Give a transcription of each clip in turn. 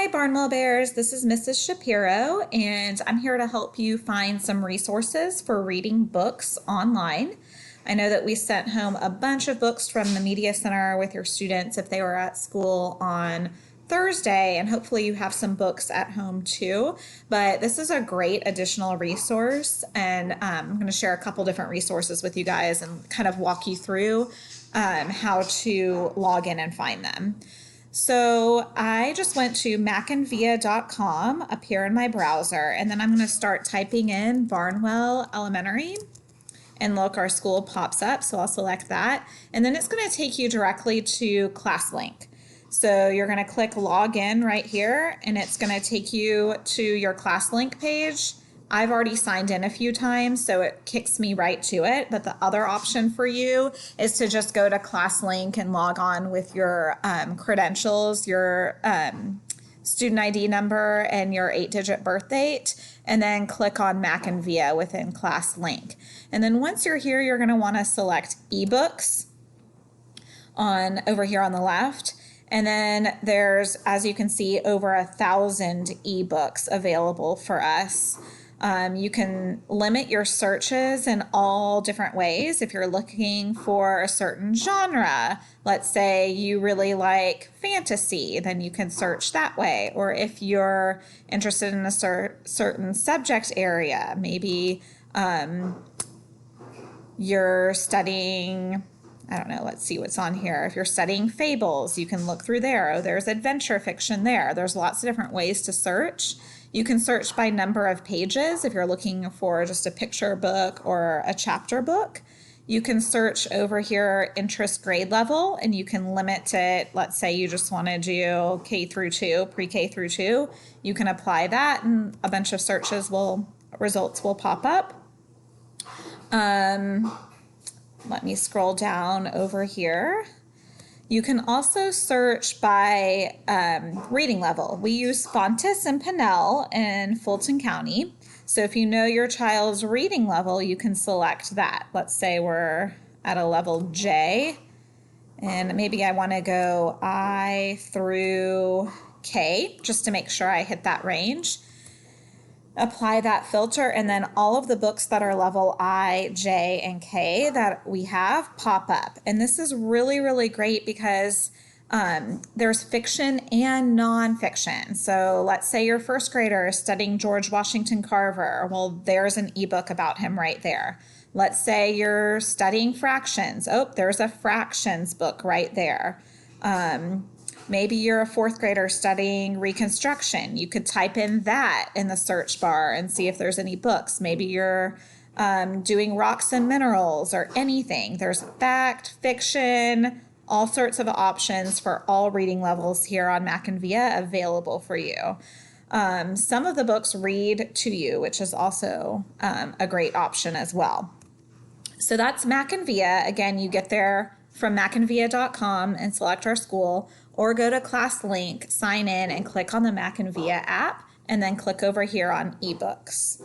Hi, Barnwell Bears. This is Mrs. Shapiro, and I'm here to help you find some resources for reading books online. I know that we sent home a bunch of books from the Media Center with your students if they were at school on Thursday, and hopefully you have some books at home too. But this is a great additional resource, and I'm going to share a couple different resources with you guys and kind of walk you through how to log in and find them. So I just went to macandvia.com up here in my browser, and then I'm going to start typing in Barnwell Elementary, and look, our school pops up, so I'll select that, and then it's going to take you directly to ClassLink. So you're going to click login right here, and it's going to take you to your ClassLink page. I've already signed in a few times, so it kicks me right to it. But the other option for you is to just go to ClassLink and log on with your credentials, your student ID number, and your 8-digit birth date, and then click on Mac and Via within ClassLink. And then once you're here, you're going to want to select eBooks over here on the left. And then there's, as you can see, over 1,000 ebooks available for us. You can limit your searches in all different ways. If you're looking for a certain genre, let's say you really like fantasy, then you can search that way. Or if you're interested in a certain subject area, maybe you're studying, I don't know, let's see what's on here. If you're studying fables, you can look through there. Oh, there's adventure fiction there. There's lots of different ways to search. You can search by number of pages if you're looking for just a picture book or a chapter book. You can search over here interest grade level, and you can limit it. Let's say you just want to do K through 2, pre-K through 2. You can apply that, and a bunch of results will pop up. Let me scroll down over here. You can also search by reading level. We use Fontes and Pinnell in Fulton County. So if you know your child's reading level, you can select that. Let's say we're at a level J, and maybe I want to go I through K just to make sure I hit that range. Apply that filter, and then all of the books that are level I, J, and K that we have pop up. And this is really, really great because there's fiction and nonfiction. So let's say your first grader is studying George Washington Carver. Well, there's an ebook about him right there. Let's say you're studying fractions. Oh, there's a fractions book right there. Maybe you're a fourth grader studying Reconstruction. You could type in that in the search bar and see if there's any books. Maybe you're doing rocks and minerals or anything. There's fact, fiction, all sorts of options for all reading levels here on Mac and Via available for you. Some of the books read to you, which is also a great option as well. So that's Mac and Via. Again, you get there from macandvia.com and select our school, or go to ClassLink, sign in, and click on the Mac and Via app, and then click over here on eBooks.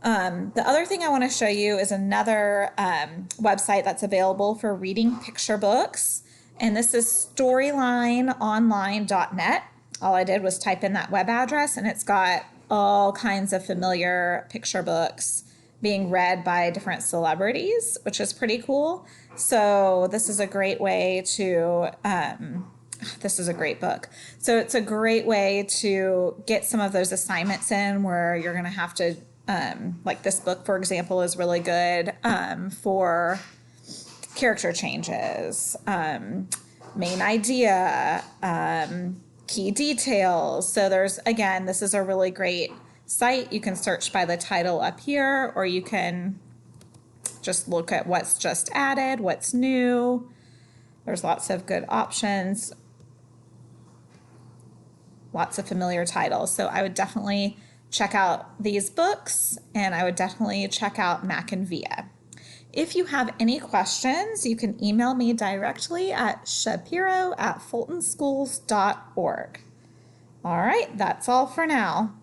The other thing I want to show you is another website that's available for reading picture books, and this is storylineonline.net. All I did was type in that web address, and it's got all kinds of familiar picture books being read by different celebrities, which is pretty cool. So this is a great way to, this is a great book. So it's a great way to get some of those assignments in where you're going to have to, like this book, for example, is really good for character changes, main idea, key details. So there's, again, this is a really great site. You can search by the title up here, or you can just look at what's just added, what's new. There's lots of good options, lots of familiar titles. So I would definitely check out these books, and I would definitely check out Mac and Via. If you have any questions, you can email me directly at shapiro@fultonschools.org. All right, that's all for now.